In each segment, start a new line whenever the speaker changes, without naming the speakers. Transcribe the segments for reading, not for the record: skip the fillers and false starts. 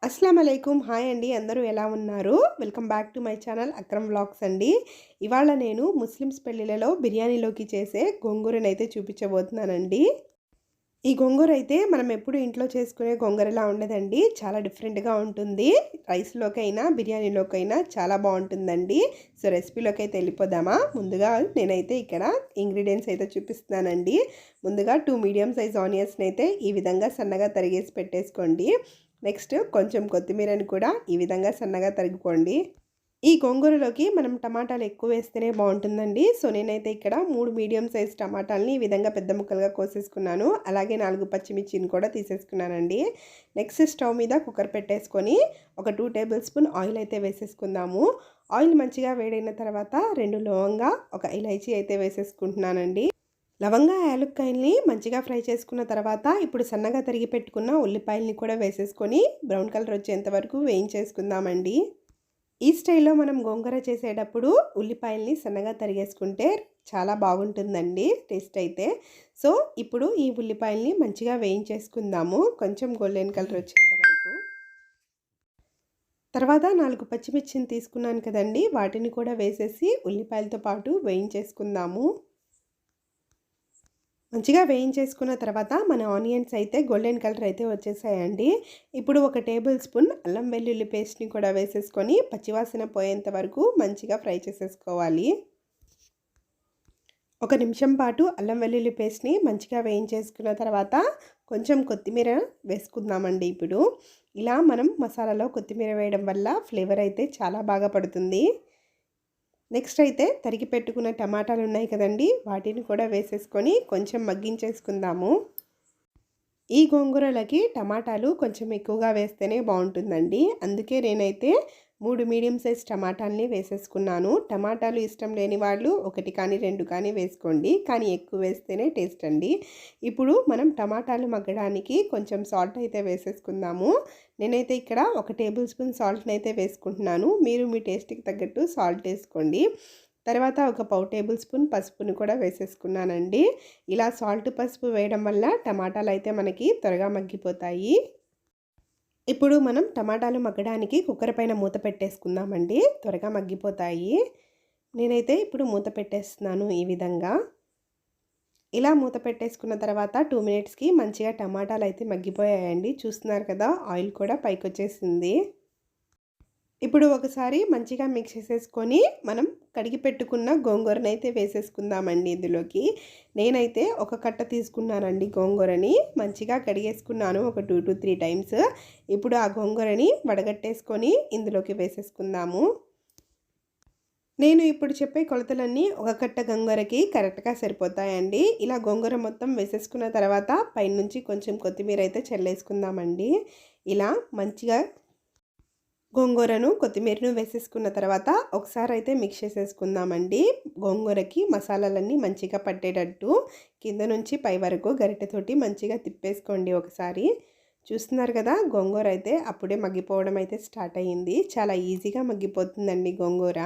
అస్సలం అలైకుం. హాయ్ అండి. అందరూ ఎలా ఉన్నారు? Welcome back to my channel Akram vlogs అండి. ఇవాళ నేను ముస్లిమ్స్ పెళ్ళిళ్ళలో బిర్యానీలోకి చేసే గోంగూరనైతే చూపించబోతున్నానండి. ఈ గోంగూర అయితే మనం ఎప్పుడు ఇంట్లో చేసుకునే గోంగూరలా ఉండదండి. చాలా డిఫరెంట్‌గా ఉంటుంది. రైస్‌లోకైనా, బిర్యానీలోకైనా చాలా బావుంటుందండి. సో, రెసిపీలోకి అయితే వెళ్ళిపోదామా? ముందుగా నేనైతే ఇక్కడ ఇంగ్రీడియెంట్స్ అయితే చూపిస్తున్నానండి. ముందుగా 2 మీడియం సైజ్ ఆనియన్స్‌ని అయితే ఈ విధంగా సన్నగా తరిగేసి పెట్టేసుకోండి. నెక్స్ట్ కొంచెం కొత్తిమీరని కూడా ఈ విధంగా సన్నగా తరుగుకోండి. ఈ గోంగూరలోకి మనం టమాటాలు ఎక్కువ వేస్తేనే బాగుంటుందండి. సో నేనైతే ఇక్కడ 3 మీడియం సైజ్ టమాటాలని ఈ విధంగా పెద్ద ముక్కలుగా కోసేసుకున్నాను. అలాగే 4 పచ్చిమిర్చిని కూడా తీసేసుకున్నానండి. నెక్స్ట్ స్టవ్ మీద కుక్కర్ పెట్టేసుకొని ఒక 2 టేబుల్ స్పూన్ ఆయిల్ అయితే వేసేసుకుందాము. ఆయిల్ మంచిగా వేడైన తర్వాత 2 లవంగా, ఒక ఇలైచీ అయితే వేసేసుకుంటున్నానండి. లవంగా, యాలుక్కాయల్ని మంచిగా ఫ్రై చేసుకున్న తర్వాత ఇప్పుడు సన్నగా తరిగి పెట్టుకున్న ఉల్లిపాయల్ని కూడా వేసేసుకొని బ్రౌన్ కలర్ వచ్చేంత వరకు వేయించేసుకుందామండి. ఈ స్టైల్లో మనం గోంగూర చేసేటప్పుడు ఉల్లిపాయల్ని సన్నగా తరిగేసుకుంటే చాలా బాగుంటుందండి టేస్ట్ అయితే. సో ఇప్పుడు ఈ ఉల్లిపాయల్ని మంచిగా వేయించేసుకుందాము కొంచెం గోల్డెన్ కలర్ వచ్చేంత వరకు. తర్వాత 4 పచ్చిమిర్చిని తీసుకున్నాను కదండి, వాటిని కూడా వేసేసి ఉల్లిపాయలతో పాటు వేయించేసుకుందాము. మంచిగా వేయించేసుకున్న తర్వాత మన ఆనియన్స్ అయితే గోల్డెన్ కలర్ అయితే వచ్చేసాయండి. ఇప్పుడు ఒక టేబుల్ స్పూన్ అల్లం వెల్లుల్లి పేస్ట్ని కూడా వేసేసుకొని పచ్చివాసన పోయేంత వరకు మంచిగా ఫ్రై చేసేసుకోవాలి. ఒక నిమిషం పాటు అల్లం వెల్లుల్లి పేస్ట్ని మంచిగా వేయించేసుకున్న తర్వాత కొంచెం కొత్తిమీర వేసుకుందామండి. ఇప్పుడు ఇలా మనం మసాలాలో కొత్తిమీర వేయడం వల్ల ఫ్లేవర్ అయితే చాలా బాగా పడుతుంది. నెక్స్ట్ అయితే తరిగి పెట్టుకున్న టమాటాలు ఉన్నాయి కదండి, వాటిని కూడా వేసేసుకొని కొంచెం మగ్గించేసుకుందాము. ఈ గోంగూరలకి టమాటాలు కొంచెం ఎక్కువగా వేస్తేనే బాగుంటుందండి. అందుకే నేనైతే 3 మీడియం సైజ్ టమాటాలని వేసేసుకున్నాను. టమాటాలు ఇష్టం లేని వాళ్ళు 1 కానీ 2 కానీ వేసుకోండి, కానీ ఎక్కువ వేస్తేనే టేస్ట్ అండి. ఇప్పుడు మనం టమాటాలు మగ్గడానికి కొంచెం సాల్ట్ అయితే వేసేసుకుందాము. నేనైతే ఇక్కడ 1 టేబుల్ స్పూన్ సాల్ట్ని అయితే వేసుకుంటున్నాను. మీరు మీ టేస్ట్కి తగ్గట్టు సాల్ట్ వేసుకోండి. తర్వాత ఒక పావు టేబుల్ స్పూన్ పసుపుని కూడా వేసేసుకున్నానండి. ఇలా సాల్ట్, పసుపు వేయడం వల్ల టమాటాలు అయితే మనకి త్వరగా మగ్గిపోతాయి. ఇప్పుడు మనం టమాటాలు మగ్గడానికి కుక్కర్ పైన మూత పెట్టేసుకుందామండి, త్వరగా మగ్గిపోతాయి. నేనైతే ఇప్పుడు మూత పెట్టేస్తున్నాను ఈ విధంగా. ఇలా మూత పెట్టేసుకున్న తర్వాత 2 మినిట్స్కి మంచిగా టమాటాలు అయితే మగ్గిపోయాయండి. చూస్తున్నారు కదా, ఆయిల్ కూడా పైకి వచ్చేసింది. ఇప్పుడు ఒకసారి మంచిగా మిక్స్ చేసేసుకొని మనం కడిగి పెట్టుకున్న గోంగూరని అయితే వేసేసుకుందామండి ఇందులోకి. నేనైతే ఒక కట్ట తీసుకున్నానండి గోంగూరని, మంచిగా కడిగేసుకున్నాను ఒక 2 to 3 టైమ్స్. ఇప్పుడు ఆ గోంగూరని వడగట్టేసుకొని ఇందులోకి వేసేసుకుందాము. నేను ఇప్పుడు చెప్పే కొలతలన్నీ ఒక కట్ట గోంగూరకి కరెక్ట్గా సరిపోతాయండి. ఇలా గోంగూర మొత్తం వేసేసుకున్న తర్వాత పైనుంచి కొంచెం కొత్తిమీర అయితే చల్లేసుకుందామండి. ఇలా మంచిగా గోంగూరను, కొత్తిమీరను వేసేసుకున్న తర్వాత ఒకసారి అయితే మిక్స్ చేసేసుకుందామండి. గోంగూరకి మసాలాలన్నీ మంచిగా పట్టేటట్టు కింద నుంచి పై వరకు గరిటెతోటి మంచిగా తిప్పేసుకోండి ఒకసారి. చూస్తున్నారు కదా, గోంగూర అయితే అప్పుడే మగ్గిపోవడం అయితే స్టార్ట్ అయ్యింది. చాలా ఈజీగా మగ్గిపోతుందండి గోంగూర.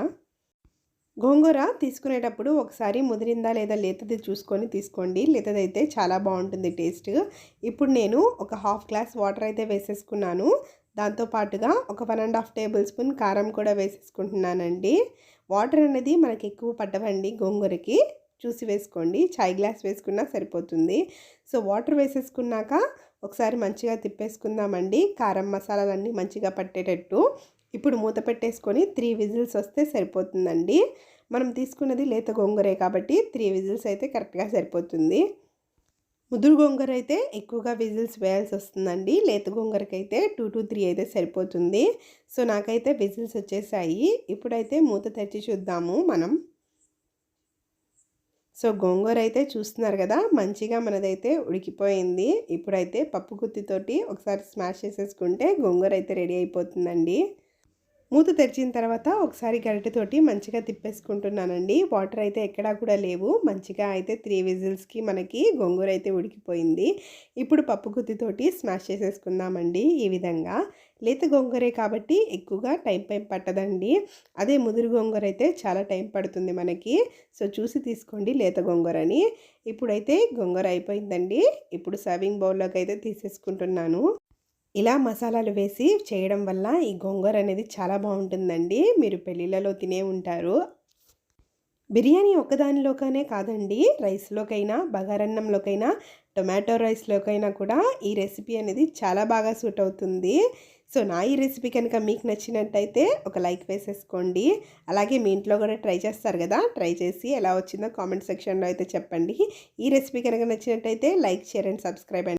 గోంగూర తీసుకునేటప్పుడు ఒకసారి ముదిరిందా లేదా లేతది చూసుకొని తీసుకోండి. లేతదైతే చాలా బాగుంటుంది టేస్ట్. ఇప్పుడు నేను ఒక హాఫ్ గ్లాస్ వాటర్ అయితే వేసేసుకున్నాను. దాంతోపాటుగా ఒక 1.5 టేబుల్ స్పూన్ కారం కూడా వేసేసుకుంటున్నానండి. వాటర్ అనేది మనకి ఎక్కువ పట్టవండి గోంగూరకి, చూసి వేసుకోండి. చాయ్ గ్లాస్ వేసుకున్నా సరిపోతుంది. సో వాటర్ వేసేసుకున్నాక ఒకసారి మంచిగా తిప్పేసుకుందామండి, కారం మసాలాలన్నీ మంచిగా పట్టేటట్టు. ఇప్పుడు మూత పెట్టేసుకొని 3 విజిల్స్ వస్తే సరిపోతుందండి. మనం తీసుకున్నది లేత గోంగూరే కాబట్టి 3 విజిల్స్ అయితే కరెక్ట్గా సరిపోతుంది. ముదురు గోంగూర అయితే ఎక్కువగా విజిల్స్ వేయాల్సి వస్తుందండి. లేత గోంగూరకైతే 2 to 3 అయితే సరిపోతుంది. సో నాకైతే విజిల్స్ వచ్చేసాయి. ఇప్పుడైతే మూత తెరిచి చూద్దాము మనం. సో గోంగూర అయితే చూస్తున్నారు కదా, మంచిగా మనదైతే ఉడికిపోయింది. ఇప్పుడైతే పప్పు గుత్తితోటి ఒకసారి స్మాష్ చేసేసుకుంటే గోంగూర అయితే రెడీ అయిపోతుందండి. మూత తెరిచిన తర్వాత ఒకసారి గరిటెతోటి మంచిగా తిప్పేసుకుంటున్నానండి. వాటర్ అయితే ఎక్కడా కూడా లేవు. మంచిగా అయితే 3 విజిల్స్కి మనకి గోంగూర అయితే ఉడికిపోయింది. ఇప్పుడు పప్పు గుత్తితోటి స్మాష్ చేసేసుకుందామండి ఈ విధంగా. లేత గోంగూరే కాబట్టి ఎక్కువగా టైం పట్టదండి. అదే ముదురు గోంగూర అయితే చాలా టైం పడుతుంది మనకి. సో చూసి తీసుకోండి లేత గోంగూరని. ఇప్పుడైతే గోంగూర అయిపోయిందండి. ఇప్పుడు సర్వింగ్ బౌల్లోకి అయితే తీసేసుకుంటున్నాను. ఇలా మసాలాలు వేసి చేయడం వల్ల ఈ గోంగూర అనేది చాలా బాగుంటుందండి. మీరు పెళ్ళిళ్ళలో తినే ఉంటారు. బిర్యానీ ఒక్కదానిలోకనే కాదండి, రైస్‌లోకైనా, బగారన్నంలోకైనా, టొమాటో రైస్‌లోకైనా కూడా ఈ రెసిపీ అనేది చాలా బాగా సూట్ అవుతుంది. సో, నా ఈ రెసిపీ కనుక మీకు నచ్చినట్టయితే ఒక లైక్ వేసేసుకోండి. అలాగే మీ ఇంట్లో కూడా ట్రై చేస్తారు కదా! ట్రై చేసి ఎలా వచ్చిందో కామెంట్ సెక్షన్‌లో అయితే చెప్పండి. ఈ రెసిపీ కనుక నచ్చినట్టయితే లైక్, షేర్ అండ్ సబ్స్క్రైబ్ అండి.